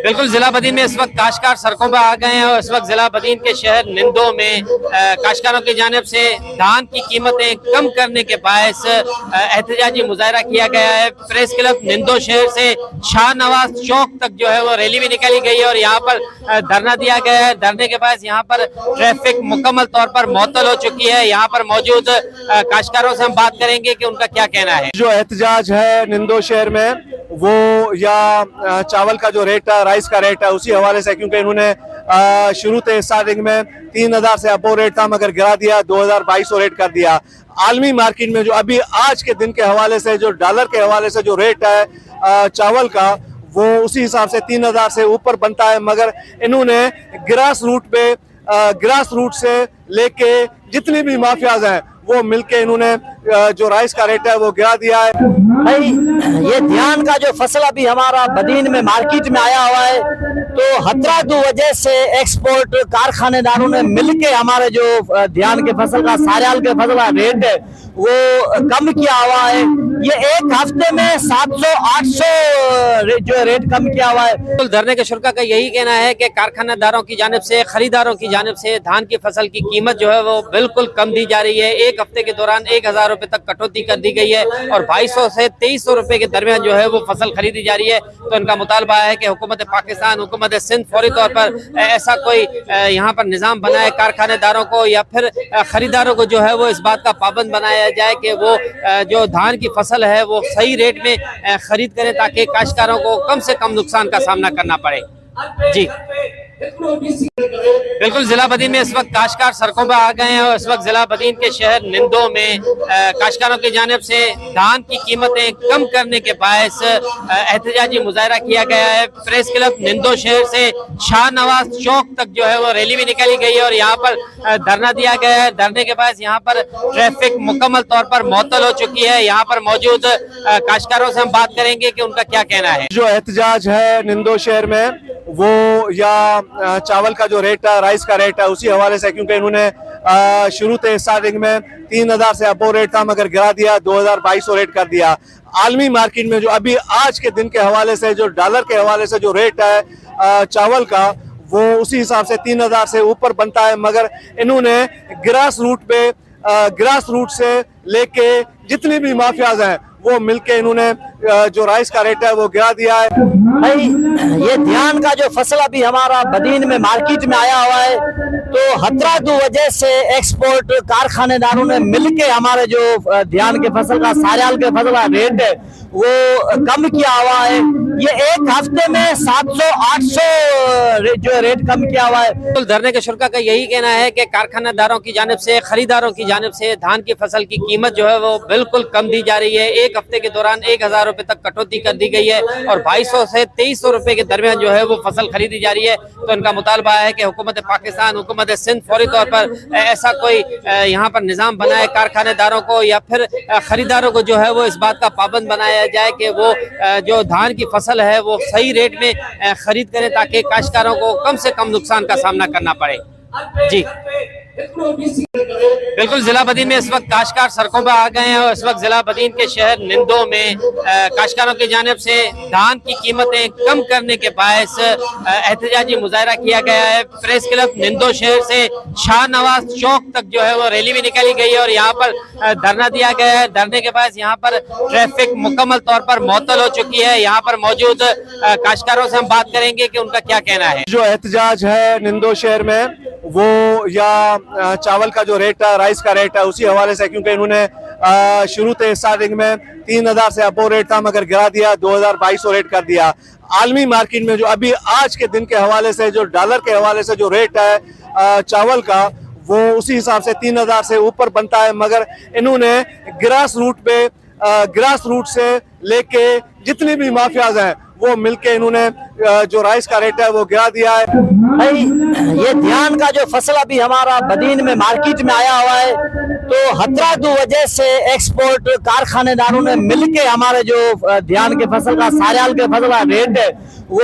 बिल्कुल, जिला बदीन में इस वक्त काश्तकार सड़कों पर आ गए हैं और इस वक्त जिला बदीन के शहर निंदो में काश्तकारों की जानिब से धान की कीमतें कम करने के बायस एहतजाजी मुजाहरा किया गया है। प्रेस क्लब निंदो शहर से शाहनवाज चौक तक जो है वो रैली भी निकाली गई है और यहाँ पर धरना दिया गया है। धरने के बाद यहाँ पर ट्रैफिक मुकम्मल तौर पर मुअत्तल हो चुकी है। यहाँ पर मौजूद काश्तकारों से हम बात करेंगे कि उनका क्या कहना है। जो एहतजाज है निंदो शहर में वो या चावल का जो रेट है, राइस का रेट है, उसी हवाले से, क्योंकि इन्होंने शुरू से स्टार्टिंग में 3000 से अबो रेट था मगर गिरा दिया, 2200 रेट कर दिया। आलमी मार्केट में जो अभी आज के दिन के हवाले से जो डॉलर के हवाले से जो रेट है चावल का, वो उसी हिसाब से 3000 से ऊपर बनता है, मगर इन्होंने ग्रास रूट से लेके जितनी भी माफियाज हैं वो मिलके इन्होंने जो राइस का रेट है वो गिरा दिया है। भाई ये धान का जो फसल अभी हमारा बदीन में मार्केट में आया हुआ है, तो खतरा की वजह से एक्सपोर्ट कारखानेदारों ने मिलके हमारे जो धान के फसल का, सारियाल के फसल का रेट है वो कम किया हुआ है। ये एक हफ्ते में 700-800 जो रेट कम किया हुआ है। धरने के शुरा का यही कहना है कि कारखानेदारों की जानिब से, खरीदारों की जानिब से धान की फसल की कीमत जो है वो बिल्कुल कम दी जा रही है। एक हफ्ते के दौरान 1000 रुपए तक कटौती कर दी गई है और 2200 से 2300 रुपए के दरमियान जो है वो फसल खरीदी जा रही है। तो इनका मुतालबा है कि हुकूमत पाकिस्तान, हुकूमत सिंध फौरी तौर पर ऐसा कोई यहाँ पर निज़ाम बनाए, कारखानेदारों को या फिर खरीदारों को जो है वो इस बात का पाबंद बनाया जाए कि वो जो धान की फसल है वो सही रेट में खरीद करें, ताकि काश्तकारों को कम से कम नुकसान का सामना करना पड़े। जी बिल्कुल, जिला बदीन में इस वक्त काश्तकार सड़कों पर आ गए हैं और इस वक्त जिला बदीन के शहर निंदो में काश्तकारों की जानिब से धान की कीमतें कम करने के बायस एहतजाजी मुजाहरा किया गया है। प्रेस क्लब निंदो शहर से शाहनवाज चौक तक जो है वो रैली भी निकाली गई है और यहाँ पर धरना दिया गया है। धरने के बाद यहाँ पर ट्रैफिक मुकम्मल तौर पर मुअत्तल हो चुकी है। यहाँ पर मौजूद काश्तकारों से हम बात करेंगे कि उनका क्या कहना है। जो एहतजाज है निंदो शहर में वो या चावल का जो रेट है, राइस का रेट है, उसी हवाले से, क्योंकि इन्होंने शुरू से स्टार्टिंग में 3000 से अबो रेट था मगर गिरा दिया, 2200 रेट कर दिया। आलमी मार्केट में जो अभी आज के दिन के हवाले से जो डॉलर के हवाले से जो रेट है चावल का, वो उसी हिसाब से 3000 से ऊपर बनता है, मगर इन्होंने ग्रास रूट से लेके जितनी भी माफियाज हैं वो मिलके इन्होंने जो राइस का रेट है वो गिरा दिया है। भाई ये धान का जो फसल अभी हमारा बदीन में मार्केट में आया हुआ है, तो खतरा की वजह से एक्सपोर्ट कारखानेदारों ने मिलके हमारे जो धान के फसल का, सारियाल के फसल का रेट है वो कम किया हुआ है। ये एक हफ्ते में 700-800 जो रेट कम किया हुआ है। धरने के शुरा का यही कहना है कि कारखानेदारों की जानिब से, खरीदारों की जानिब से धान की फसल की कीमत जो है वो बिल्कुल कम दी जा रही है। एक हफ्ते के दौरान 1000 रुपए तक कटौती कर दी गई है और 2200 से 2300 रुपए के दरमियान जो है वो फसल खरीदी जा रही है। तो इनका मुतालबा है कि हुकूमत पाकिस्तान, हुकूमत सिंध फौरी तौर पर ऐसा कोई यहाँ पर निज़ाम बनाए, कारखानेदारों को या फिर खरीदारों को जो है वो इस बात का पाबंद बनाया जाए कि वो जो धान की फसल है वो सही रेट में खरीद करें, ताकि काश्तकारों को कम से कम नुकसान का सामना करना पड़े। जी बिल्कुल, जिला बदीन में इस वक्त काश्तकार सड़कों पर आ गए हैं और इस वक्त जिला बदीन के शहर निंदो में काश्तकारों की जानिब से धान की कीमतें कम करने के बायस एहतजाजी मुजाहरा किया गया है। प्रेस क्लब निंदो शहर से शाहनवाज चौक तक जो है वो रैली भी निकाली गई है और यहाँ पर धरना दिया गया है। धरने के बाद यहाँ पर ट्रैफिक मुकम्मल तौर पर मुअत्तल हो चुकी है। यहाँ पर मौजूद काश्तकारों से हम बात करेंगे कि उनका क्या कहना है। जो एहतजाज है निंदो शहर में वो या चावल का जो रेट है, राइस का रेट है, उसी हवाले से, क्योंकि इन्होंने शुरू से स्टार्टिंग में 3000 से अबो रेट था मगर गिरा दिया, 2200 रेट कर दिया। आलमी मार्केट में जो अभी आज के दिन के हवाले से जो डॉलर के हवाले से जो रेट है चावल का, वो उसी हिसाब से 3000 से ऊपर बनता है, मगर इन्होंने ग्रास रूट से लेके जितनी भी माफियाज हैं वो मिलके इन्होंने जो राइस का रेट है वो गिरा दिया है। भाई ये धान का जो फसल अभी हमारा बदीन में मार्केट में आया हुआ है, तो हतरादू वजह से एक्सपोर्ट कारखानेदारों ने मिलके हमारे जो धान के फसल का सारियाल के फसल का रेट है वो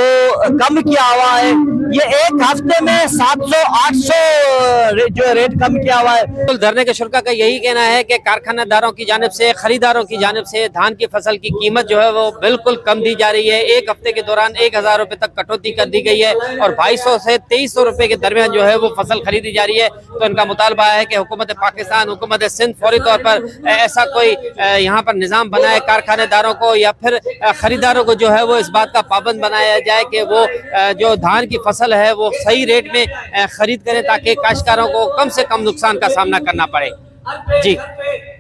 कम किया हुआ है। ये एक हफ्ते में 700-800 जो रेट कम किया हुआ है। धरने के शुरा का यही कहना है कि कारखानेदारों की जानिब से, खरीदारों की जानिब से धान की फसल की कीमत जो है वो बिल्कुल कम दी जा रही है। एक हफ्ते के दौरान 1000 रुपए तक कटौती कर दी गई है और 2200 से 2300 रुपए के दरमियान जो है वो फसल खरीदी जा रही है। तो इनका मुतालबा है कि हुकूमत पाकिस्तान, हुकूमत सिंध फौरी तौर पर ऐसा कोई यहाँ पर निज़ाम बनाए, कारखानेदारों को या फिर खरीदारों को जो है वो इस बात का पाबंद बनाया जाए कि वो जो धान की फसल है वो सही रेट में खरीद करें ताकि काश्तकारों को कम से कम नुकसान का सामना करना पड़े। जी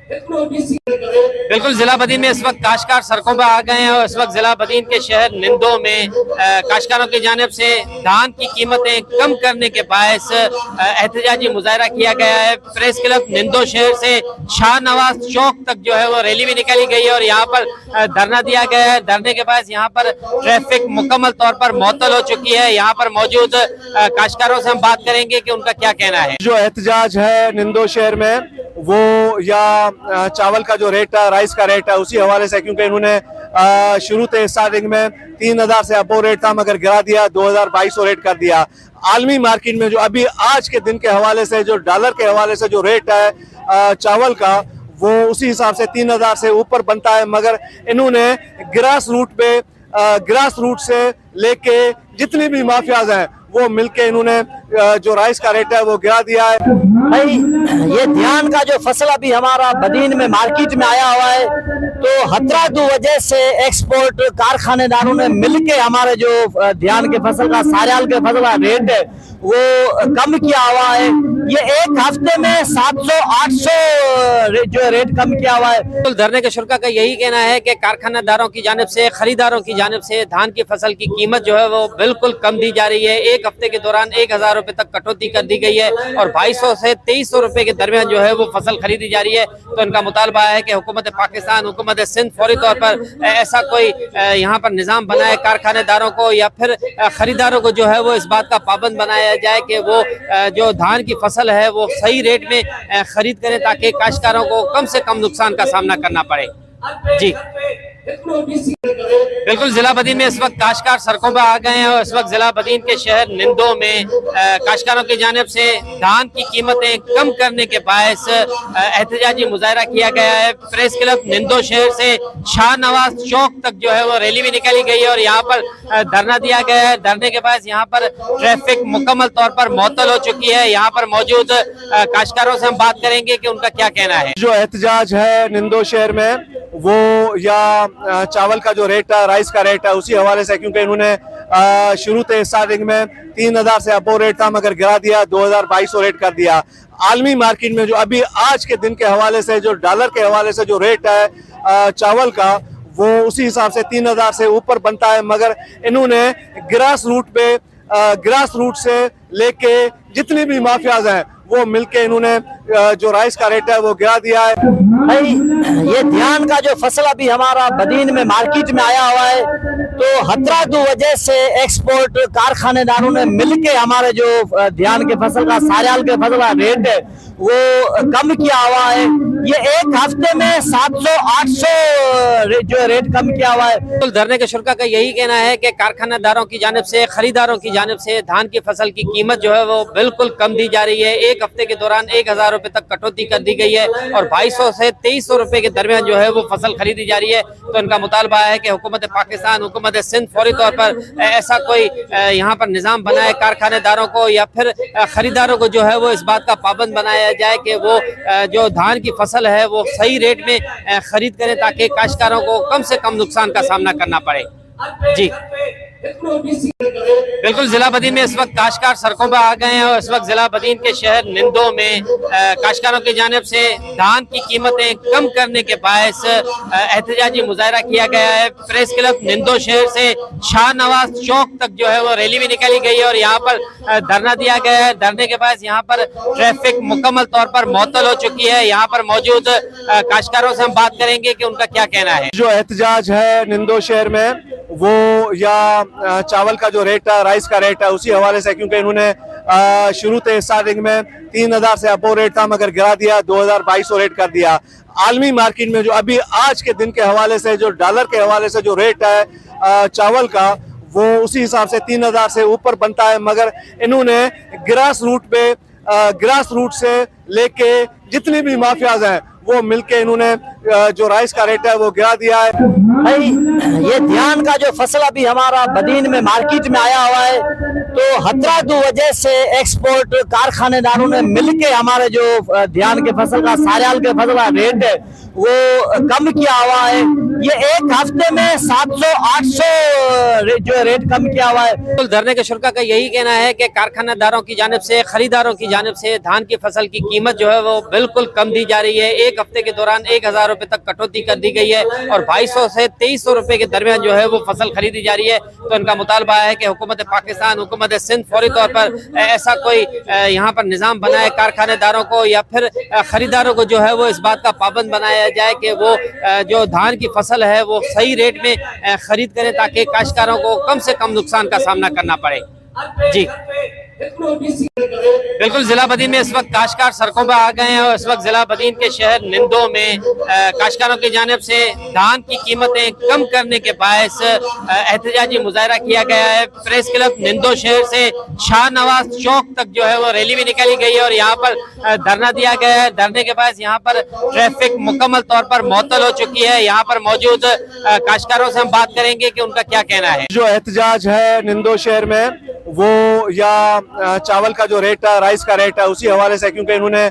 बिल्कुल, जिला बदीन में इस वक्त काश्तकार सड़कों पर आ गए हैं और इस वक्त जिला बदीन के शहर निंदो में काश्तकारों की जानिब से धान की कीमतें कम करने के बायस एहतजाजी मुजाहरा किया गया है। प्रेस क्लब निंदो शहर से शाहनवाज चौक तक जो है वो रैली भी निकाली गई है और यहाँ पर धरना दिया गया है। धरने के बाद यहाँ पर ट्रैफिक मुकम्मल तौर पर मुअत्तल हो चुकी है। यहाँ पर मौजूद काश्तकारों से हम बात करेंगे कि उनका क्या कहना है। जो एहतजाज है निंदो शहर में वो या चावल का जो रेट है, राइस का रेट है, उसी हवाले से, क्योंकि इन्होंने शुरू से स्टार्टिंग में 3000 से अबो रेट था मगर गिरा दिया, 2200 रेट कर दिया। आलमी मार्केट में जो अभी आज के दिन के हवाले से जो डॉलर के हवाले से जो रेट है चावल का वो उसी हिसाब से 3000 से ऊपर बनता है, मगर इन्होंने ग्रास रूट से लेके जितने भी माफियाज हैं वो मिलके इन्होंने जो राइस का रेट है वो गिरा दिया है। भाई ये धान का जो फसल अभी हमारा बदीन में मार्केट में आया हुआ है तो हतरादू वजह से एक्सपोर्ट कारखानेदारों ने मिलके हमारे जो धान के फसल का सारियाल के फसल का रेट है वो कम किया हुआ है। ये एक हफ्ते में 700-800 जो रेट कम किया हुआ है। धरने के शुरा का यही कहना है कि कारखानेदारों की जानिब से, खरीदारों की जानिब से धान की फसल की कीमत जो है वो बिल्कुल कम दी जा रही है। एक हफ्ते के दौरान 1000 रुपए तक कटौती कर दी गई है और 2200 से 2300 रुपए के दरमियान जो है वो फसल खरीदी जा रही है। तो इनका मुतालबा है कि हुकूमत पाकिस्तान, हुकूमत सिंध फौरी तौर पर ऐसा कोई यहाँ पर निज़ाम बनाए, कारखानेदारों को या फिर खरीदारों को जो है वो इस बात का पाबंद बनाया जाए कि वो जो धान की फसल है वो सही रेट में खरीद करें ताकि काश्तकारों को कम से कम नुकसान का सामना करना पड़े। जी बिल्कुल, जिला बदीन में इस वक्त काश्तकार सड़कों पर आ गए हैं और इस वक्त जिला बदीन के शहर निंदो में काश्तकारों की जानिब से धान की कीमतें कम करने के बायस एहतजाजी मुजाहरा किया गया है। प्रेस क्लब निंदो शहर से शाहनवाज चौक तक जो है वो रैली भी निकाली गई है और यहाँ पर धरना दिया गया है। धरने के बाद यहाँ पर ट्रैफिक मुकम्मल तौर पर मुअत्तल हो चुकी है। यहाँ पर मौजूद काश्तकारों से हम बात करेंगे कि उनका क्या कहना है। जो एहतजाज है निंदो शहर में वो या चावल का जो रेट है, राइस का रेट है, उसी हवाले से, क्योंकि इन्होंने शुरू से स्टार्टिंग में 3000 से अबो रेट था मगर गिरा दिया, 2200 रेट कर दिया। आलमी मार्केट में जो अभी आज के दिन के हवाले से जो डॉलर के हवाले से जो रेट है चावल का वो उसी हिसाब से 3000 से ऊपर बनता है, मगर इन्होंने ग्रास रूट से लेके जितने भी माफियाज हैं वो मिलके इन्होंने जो राइस का रेट है वो गिरा दिया है। भाई ये धान का जो फसल अभी हमारा बदीन में मार्केट में आया हुआ है तो हतरादू वजह से एक्सपोर्ट कारखानेदारों ने मिलके हमारे जो धान के फसल का सारियाल के फसल का रेट है वो कम किया हुआ है। ये एक हफ्ते में 700-800 जो रेट कम किया हुआ है। धरने के शुरा का यही कहना है कि कारखानेदारों की जानिब से, खरीदारों की जानिब से धान की फसल की कीमत जो है वो बिल्कुल कम दी जा रही है। एक हफ्ते के दौरान 1000 रुपए तक कटौती कर दी गई है और 2200 से 2300 रुपए के दरमियान जो है वो फसल खरीदी जा रही है। तो इनका मुतालबा है कि हुकूमत पाकिस्तान, हुकूमत सिंध फौरी तौर पर ऐसा कोई यहाँ पर निज़ाम बनाए, कारखानेदारों को या फिर खरीदारों को जो है वो इस बात का पाबंद बनाया जाए कि वो जो धान की फसल है वो सही रेट में खरीद करें ताकि काश्तकारों को कम से कम नुकसान का सामना करना पड़े। जी बिल्कुल, जिला बदीन में इस वक्त काश्तकार सड़कों पर आ गए हैं और इस वक्त जिला बदीन के शहर निंदो में काश्तकारों की जानिब से धान की कीमतें कम करने के बायस एहतजाजी मुजाहरा किया गया है। प्रेस क्लब निंदो शहर से शाहनवाज चौक तक जो है वो रैली भी निकाली गई है और यहाँ पर धरना दिया गया है। धरने के बाद यहाँ पर ट्रैफिक मुकम्मल तौर पर मुअत्तल हो चुकी है। यहाँ पर मौजूद काश्तकारों से हम बात करेंगे कि उनका क्या कहना है। जो एहतजाज है निंदो शहर में वो या चावल का जो रेट है, राइस का रेट है, उसी हवाले से, क्योंकि इन्होंने शुरू थे स्टार्टिंग में 3000 से अबो रेट था, मगर गिरा दिया, 2200 रेट कर दिया। आलमी मार्केट में जो अभी आज के दिन के हवाले से जो डॉलर के हवाले से जो रेट है चावल का, वो उसी हिसाब से 3000 से ऊपर बनता है, मगर इन्होंने ग्रास रूट से लेके जितनी भी माफियाज हैं वो मिलके इन्होंने जो राइस का रेट है वो गिरा दिया है। भाई ये धान का जो फसल अभी हमारा बदीन में मार्केट में आया हुआ है, तो हतरादू वजह से एक्सपोर्ट कारखानेदारों ने मिलके हमारे जो धान के फसल का साल के फसल का रेट है वो कम किया हुआ है। ये एक हफ्ते में 700-800 जो रेट कम किया हुआ है। धरने के शुरा का यही कहना है कि कारखानेदारों की जानिब से, खरीदारों की जानिब से धान की फसल की कीमत जो है वो बिल्कुल कम दी जा रही है। एक हफ्ते के दौरान 1000 रुपए तक कटौती कर दी गई है और 2200 से 2300 रुपए के दरमियान जो है वो फसल खरीदी जा रही है। तो इनका मुतालबा है कि हुकूमत पाकिस्तान, हुकूमत सिंध फौरी तौर पर ऐसा कोई यहाँ पर निज़ाम बनाए, कारखानेदारों को या फिर खरीदारों को जो है वो इस बात का पाबंद बनाया जाए कि वो जो धान की फसल है वो सही रेट में खरीद करें, ताकि काश्तकारों को कम से कम नुकसान का सामना करना पड़े। जी बिल्कुल, जिला बदीन में इस वक्त काश्तकार सड़कों पर आ गए हैं और इस वक्त जिला बदीन के शहर निंदो में काश्तकारों की जानिब से धान की कीमतें कम करने के बायस एहतजाजी मुजाहरा किया गया है। प्रेस क्लब निंदो शहर से शाहनवाज चौक तक जो है वो रैली भी निकाली गई है और यहाँ पर धरना दिया गया है। धरने के बाद यहाँ पर ट्रैफिक मुकम्मल तौर पर मुअत्तल हो चुकी है। यहाँ पर मौजूद काश्तकारों से हम बात करेंगे कि उनका क्या कहना है। जो एहतजाज है निंदो शहर में वो या चावल का जो रेट है, राइस का रेट है, उसी हवाले से, क्योंकि इन्होंने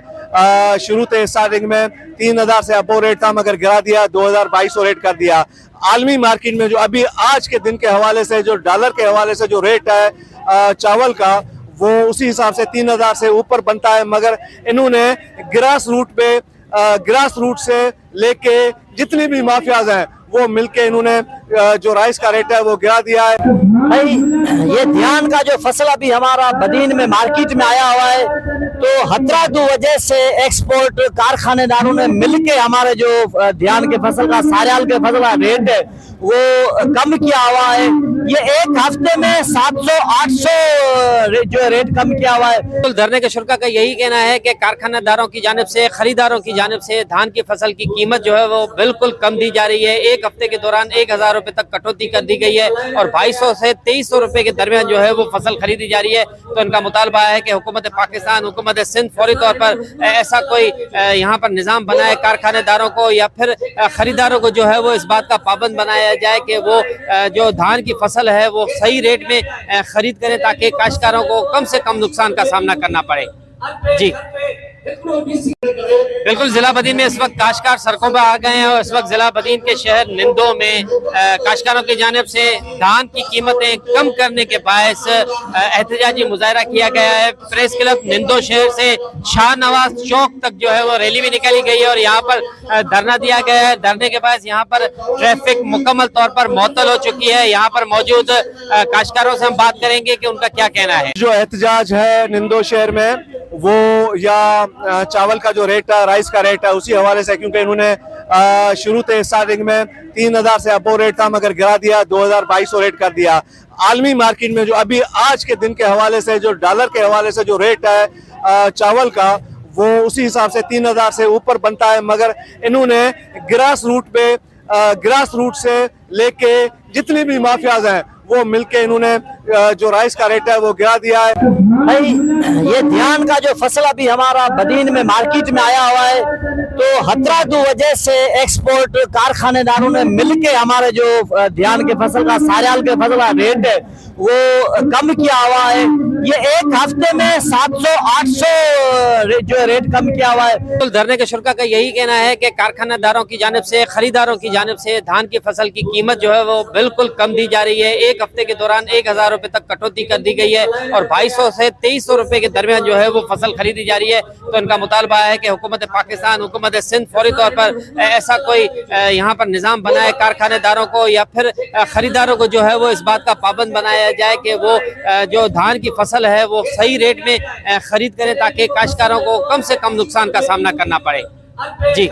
शुरू थे स्टार्टिंग में 3000 से अबो रेट था, मगर गिरा दिया, 2200 रेट कर दिया। आलमी मार्केट में जो अभी आज के दिन के हवाले से जो डॉलर के हवाले से जो रेट है चावल का, वो उसी हिसाब से 3000 से ऊपर बनता है, मगर इन्होंने ग्रास रूट से लेके जितनी भी माफियाज हैं वो मिलके इन्होंने जो राइस का रेट है वो गिरा दिया है। भाई ये धान का जो फसल अभी हमारा बदीन में मार्केट में आया हुआ है, तो हतरादू वजह से एक्सपोर्ट कारखानेदारों ने मिलके हमारे जो धान के फसल का साल के फसल का रेट है वो कम किया हुआ है। ये एक हफ्ते में 700-800 जो रेट कम किया हुआ है। धरने के शुरा का यही कहना है कि कारखानेदारों की जानिब से, खरीदारों की जानिब से धान की फसल की कीमत जो है वो बिल्कुल कम दी जा रही है। एक हफ्ते के दौरान 1000 रुपए तक कटौती कर दी गई है और 2200 से 2300 रुपए के दरमियान जो है वो फसल खरीदी जा रही है। तो इनका मुतालबा है कि हुकूमत पाकिस्तान, हुकूमत सिंध फौरी तौर पर ऐसा कोई यहाँ पर निज़ाम बनाए, कारखानेदारों को या फिर खरीदारों को जो है वो इस बात का पाबंद बनाया जाए कि वो जो धान की फसल है वो सही रेट में खरीद करें, ताकि काश्तकारों को कम से कम नुकसान का सामना करना पड़े। जी बिल्कुल, जिला बदीन में इस वक्त काश्तकार सड़कों पर आ गए हैं और इस वक्त जिला बदीन के शहर निंदो में काश्तकारों की जानिब से धान की कीमतें कम करने के बायस एहतजाजी मुजाहरा किया गया है। प्रेस क्लब निंदो शहर से शाहनवाज चौक तक जो है वो रैली भी निकाली गई है और यहाँ पर धरना दिया गया है। धरने के बाद यहाँ पर ट्रैफिक मुकम्मल तौर पर मुअत्तल हो चुकी है। यहाँ पर मौजूद काश्तकारों से हम बात करेंगे कि उनका क्या कहना है। जो एहतजाज है निंदो शहर में वो या चावल का जो रेट है, राइस का रेट है, उसी हवाले से, क्योंकि इन्होंने शुरू थे स्टार्टिंग में 3000 से अबो रेट था, मगर गिरा दिया, 2200 रेट कर दिया। आलमी मार्केट में जो अभी आज के दिन के हवाले से जो डॉलर के हवाले से जो रेट है चावल का, वो उसी हिसाब से 3000 से ऊपर बनता है, मगर इन्होंने ग्रास रूट से लेके जितनी भी माफियाज हैं वो मिलके इन्होंने जो राइस का रेट है वो गिरा दिया है। भाई ये धान का जो फसल अभी हमारा बदीन में मार्केट में आया हुआ है, तो हतरादू वजह से एक्सपोर्ट कारखानेदारों ने मिलके हमारे जो धान के फसल का साल के फसल का रेट है वो कम किया हुआ है। ये एक हफ्ते में 700-800 जो रेट कम किया हुआ है। धरने के शुरा का यही कहना है कि कारखानेदारों की जानिब से, खरीदारों की जानिब से धान की फसल की कीमत जो है वो बिल्कुल कम दी जा रही है। एक हफ्ते के दौरान 1000 रुपए तक कटौती कर दी गई है और 2200 से 2300 रुपए के दरमियान जो है वो फसल खरीदी जा रही है। तो इनका मुतालबा है कि हुकूमत पाकिस्तान, हुकूमत सिंध फौरी तौर पर ऐसा कोई यहाँ पर निज़ाम बनाए, कारखानेदारों को या फिर खरीदारों को जो है वो इस बात का पाबंद बनाया जाए कि वो जो धान की फसल है वो सही रेट में खरीद करें, ताकि काश्तकारों को कम से कम नुकसान का सामना करना पड़े। जी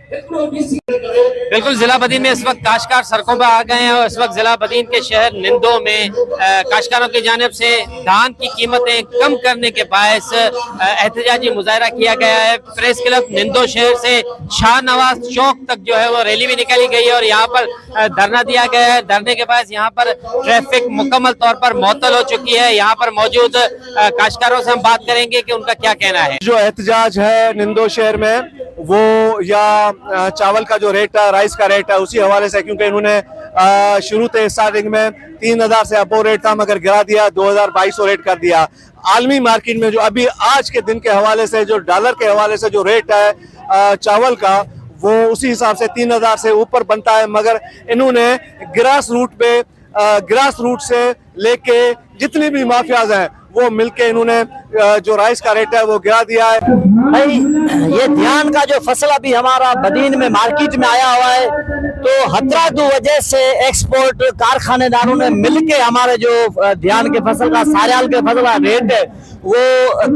बिल्कुल, जिला बदीन में इस वक्त काश्तकार सड़कों पर आ गए हैं और इस वक्त जिला बदीन के शहर निंदो में काश्तकारों की जानिब से धान की कीमतें कम करने के बायस एहतजाजी मुजाहरा किया गया है। प्रेस क्लब निंदो शहर से शाहनवाज चौक तक जो है वो रैली भी निकाली गई है और यहाँ पर धरना दिया गया है। धरने के बाद यहाँ पर ट्रैफिक मुकम्मल तौर पर मुअत्तल हो चुकी है। यहाँ पर मौजूद काश्तकारों से हम बात करेंगे कि उनका क्या कहना है। जो एहतजाज है निंदो शहर में वो या चावल का जो रेट है, राइस का रेट है, उसी हवाले से, क्योंकि इन्होंने शुरू से स्टार्टिंग में 3000 से अबो रेट था मगर गिरा दिया, 2200 रेट कर दिया। आलमी मार्केट में जो अभी आज के दिन के हवाले से जो डॉलर के हवाले से जो रेट है चावल का, वो उसी हिसाब से 3000 से ऊपर बनता है, मगर इन्होंने ग्रास रूट से लेके जितनी भी माफियाज हैं वो मिलके इन्होंने जो राइस का रेट है वो गिरा दिया है। भाई ये धान का जो फसल अभी हमारा बदीन में मार्केट में आया हुआ है, तो हतरादू वजह से एक्सपोर्ट कारखानेदारों ने मिलके हमारे जो धान के फसल का, सारियाल के फसल का रेट है वो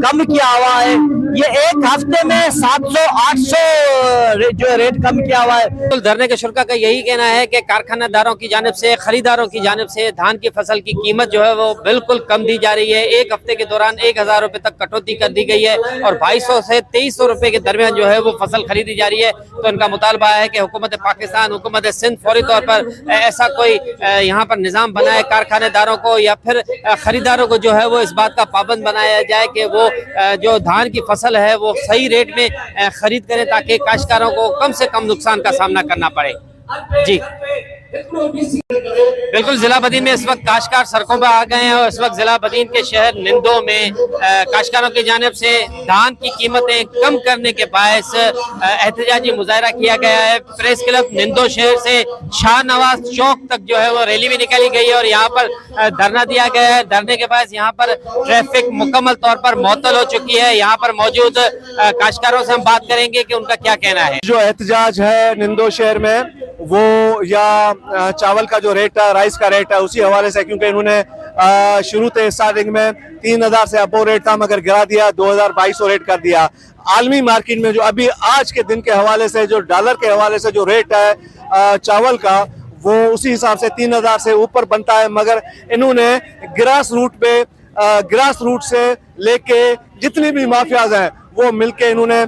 कम किया हुआ है। ये एक हफ्ते में 700-800 जो रेट कम किया हुआ है। धरने के शुरा का यही कहना है कि कारखानेदारों की जानिब से, खरीदारों की जानिब से धान की फसल की कीमत जो है वो बिल्कुल कम दी जा रही है। एक हफ्ते के दौरान 1000 रुपए तक कटौती कर दी गई है और 2200 से 2300 रुपए के दरमियान जो है वो फसल खरीदी जा रही है। तो इनका मुतालबा है कि हुकूमत पाकिस्तान, हुकूमत सिंध फौरी तौर पर ऐसा कोई यहाँ पर निज़ाम बनाए, कारखानेदारों को या फिर खरीदारों को जो है वो इस बात का पाबंद बनाया जाए कि वो जो धान की फसल है वो सही रेट में खरीद करें, ताकि काश्तकारों को कम से कम नुकसान का सामना करना पड़े। जी बिल्कुल, जिला बदीन में इस वक्त काश्तकार सड़कों पर आ गए हैं और इस वक्त जिला बदीन के शहर निंदो में काश्तकारों की जानिब से धान की कीमतें कम करने के बायस एहतजाजी मुजाहरा किया गया है। प्रेस क्लब निंदो शहर से शाहनवाज चौक तक जो है वो रैली भी निकाली गई है और यहाँ पर धरना दिया गया है। धरने के बाद यहाँ पर ट्रैफिक मुकम्मल तौर पर मुअत्तल हो चुकी है। यहाँ पर मौजूद काश्तकारों से हम बात करेंगे कि उनका क्या कहना है। जो एहतजाज है निंदो शहर में वो या चावल का जो रेट है, राइस का रेट है, उसी हवाले से, क्योंकि इन्होंने शुरू से स्टार्टिंग में 3000 से अबो रेट था मगर गिरा दिया, 2200 रेट कर दिया। आलमी मार्केट में जो अभी आज के दिन के हवाले से जो डॉलर के हवाले से जो रेट है चावल का, वो उसी हिसाब से 3000 से ऊपर बनता है, मगर इन्होंने ग्रास रूट से लेके जितनी भी माफियाज हैं वो मिलके इन्होंने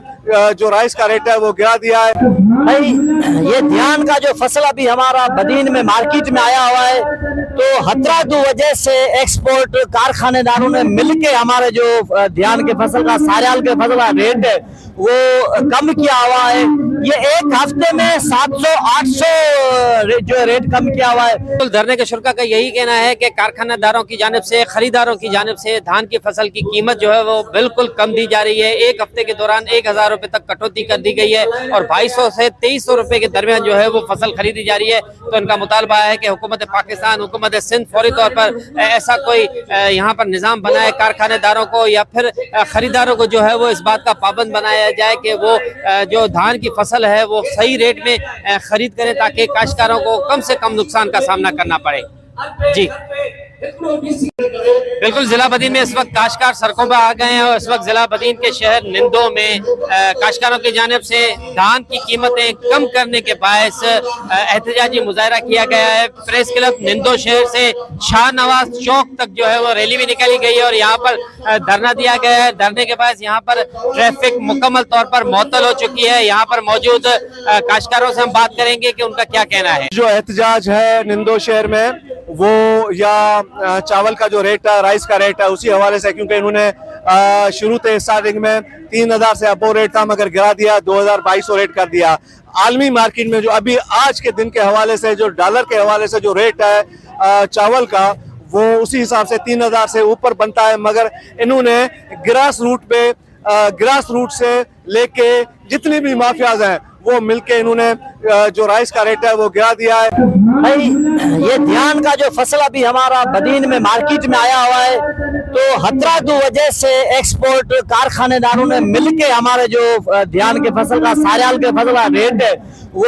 जो राइस का रेट है वो गिरा दिया है। भाई ये धान का जो फसल अभी हमारा बदीन में मार्केट में आया हुआ है, तो हतरादू वजह से एक्सपोर्ट कारखानेदारों ने मिलके हमारे जो धान के फसल का, सारियाल के फसल का रेट है वो कम किया हुआ है। ये एक हफ्ते में 700-800 जो रेट कम किया हुआ है। धरने के शुरा का यही कहना है कि कारखानेदारों की जानिब से, खरीदारों की जानिब से धान की फसल की कीमत जो है वो बिल्कुल कम दी जा रही है। एक हफ्ते के दौरान 1000 रुपए तक कटौती कर दी गई है और 2200 से 2300 रुपए के दरमियान जो है वो फसल खरीदी जा रही है। तो इनका मुतालबा है कि हुकूमत पाकिस्तान, हुकूमत सिंध फौरी तौर पर ऐसा कोई यहाँ पर निज़ाम बनाए, कारखानेदारों को या फिर खरीदारों को जो है वो इस बात का पाबंद बनाया जाए कि वो जो धान की फसल है वो सही रेट में खरीद करें, ताकि काश्तकारों को कम से कम नुकसान का सामना करना पड़े। जी बिल्कुल, जिला बदीन में इस वक्त काश्तकार सड़कों पर आ गए हैं और इस वक्त जिला बदीन के शहर निंदो में काश्तकारों की जानिब से धान की कीमतें कम करने के बायस एहतजाजी मुजाहरा किया गया है। प्रेस क्लब निंदो शहर से शाहनवाज चौक तक जो है वो रैली भी निकाली गई है और यहाँ पर धरना दिया गया है। धरने के बाद यहाँ पर ट्रैफिक मुकम्मल तौर पर मुअत्तल हो चुकी है। यहाँ पर मौजूद काश्तकारों से हम बात करेंगे कि उनका क्या कहना है। जो एहतजाज है निंदो शहर में वो या चावल का जो रेट है, राइस का रेट है, उसी हवाले से, क्योंकि इन्होंने शुरू से स्टार्टिंग में 3000 से अबो रेट था मगर गिरा दिया, 2200 रेट कर दिया। आलमी मार्केट में जो अभी आज के दिन के हवाले से जो डॉलर के हवाले से जो रेट है चावल का, वो उसी हिसाब से 3000 से ऊपर बनता है, मगर इन्होंने ग्रास रूट से लेके जितनी भी माफियाज हैं वो मिलके इन्होंने जो राइस का रेट है वो गिरा दिया है। भाई ये धान का जो फसल अभी हमारा बदीन में मार्केट में आया हुआ है, तो हतरादू वजह से एक्सपोर्ट कारखानेदारों ने मिलके हमारे जो धान के फसल का सारियाल के फसल का रेट है वो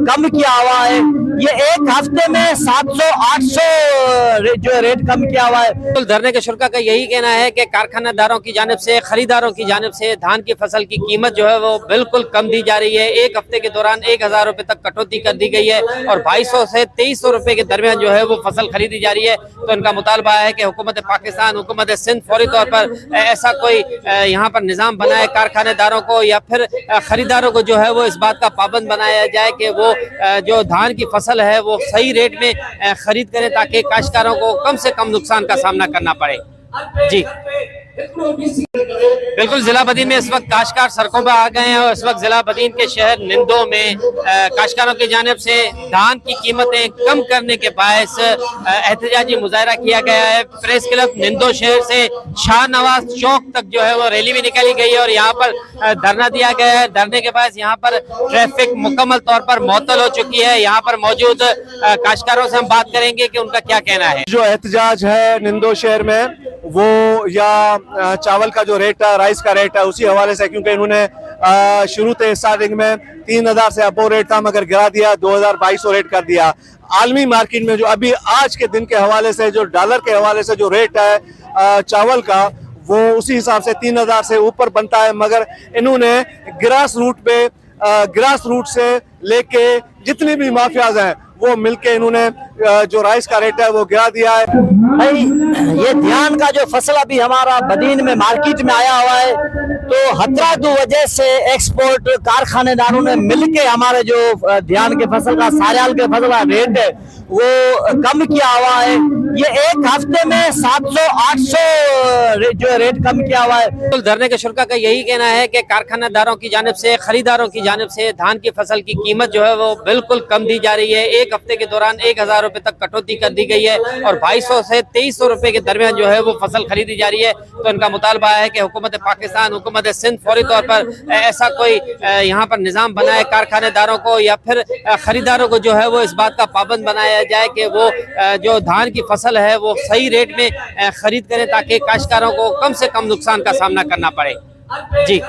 कम किया हुआ है। ये एक हफ्ते में 700-800 जो रेट कम किया हुआ है। धरने के शुरा का यही कहना है कि कारखानेदारों की जानिब से, खरीदारों की जानिब से धान की फसल की कीमत जो है वो बिल्कुल कम दी जा रही है। एक हफ्ते के दौरान 1000 रुपए तक कटौती कर दी गई है और 2200 से 2300 रुपए के दरमियान जो है वो फसल खरीदी जा रही है। तो इनका मुतालबा है कि हुकूमत पाकिस्तान, हुकूमत सिंध फौरी तौर पर ऐसा कोई यहाँ पर निज़ाम बनाए कारखानेदारों को या फिर खरीदारों को जो है वो इस बात का पाबंद बनाया जाए कि वो जो धान की फसल है वो सही रेट में खरीद करें ताकि काश्तकारों को कम से कम नुकसान का सामना करना पड़े। जी बिल्कुल, जिला बदीन में इस वक्त काश्तकार सड़कों पर आ गए हैं और इस वक्त जिला बदीन के शहर निंदो में काश्तकारों की जानिब से धान की कीमतें कम करने के बायस एहतजाजी मुजाहरा किया गया है। प्रेस क्लब निंदो शहर से शाहनवाज चौक तक जो है वो रैली भी निकाली गई है और यहाँ पर धरना दिया गया है। धरने के बाद यहाँ पर ट्रैफिक मुकम्मल तौर पर मुअत्तल हो चुकी है। यहाँ पर मौजूद काश्तकारों से हम बात करेंगे कि उनका क्या कहना है। जो एहतजाज है निंदो शहर में वो या चावल का जो रेट है, राइस का रेट है, उसी हवाले से, क्योंकि इन्होंने शुरू से स्टार्टिंग में 3000 से अबो रेट था मगर गिरा दिया, 2200 रेट कर दिया। आलमी मार्केट में जो अभी आज के दिन के हवाले से जो डॉलर के हवाले से जो रेट है चावल का वो उसी हिसाब से 3000 से ऊपर बनता है, मगर इन्होंने ग्रास रूट से लेके जितनी भी माफियाज हैं वो मिलके इन्होंने जो राइस का रेट है वो गिरा दिया है। भाई ये धान का जो फसल अभी हमारा बदीन में मार्केट में आया हुआ है, तो हतरादू वजह से एक्सपोर्ट कारखानेदारों ने मिलके हमारे जो धान के फसल का सारियाल के फसल का रेट है वो कम किया हुआ है। ये एक हफ्ते में 700-800 जो रेट कम किया हुआ है। धरने के शुरा का यही कहना है कि कारखानेदारों की जानिब से, खरीदारों की जानिब से धान की फसल की कीमत जो है वो बिल्कुल कम दी जा रही है। एक हफ्ते के दौरान 1000 रुपए तक कटौती कर दी गई है और 2200 से 2300 रुपए के दरमियान जो है वो फसल खरीदी जा रही है। तो इनका मुतालबा है कि हुकूमत पाकिस्तान, हुकूमत सिंध फौरी तौर पर ऐसा कोई यहाँ पर निज़ाम बनाए कारखानेदारों को या फिर खरीदारों को जो है वो इस बात का पाबंद बनाया जाए कि वो जो धान की फसल है वो सही रेट में खरीद करें ताकि काश्तकारों को कम से कम नुकसान का सामना करना पड़े। जी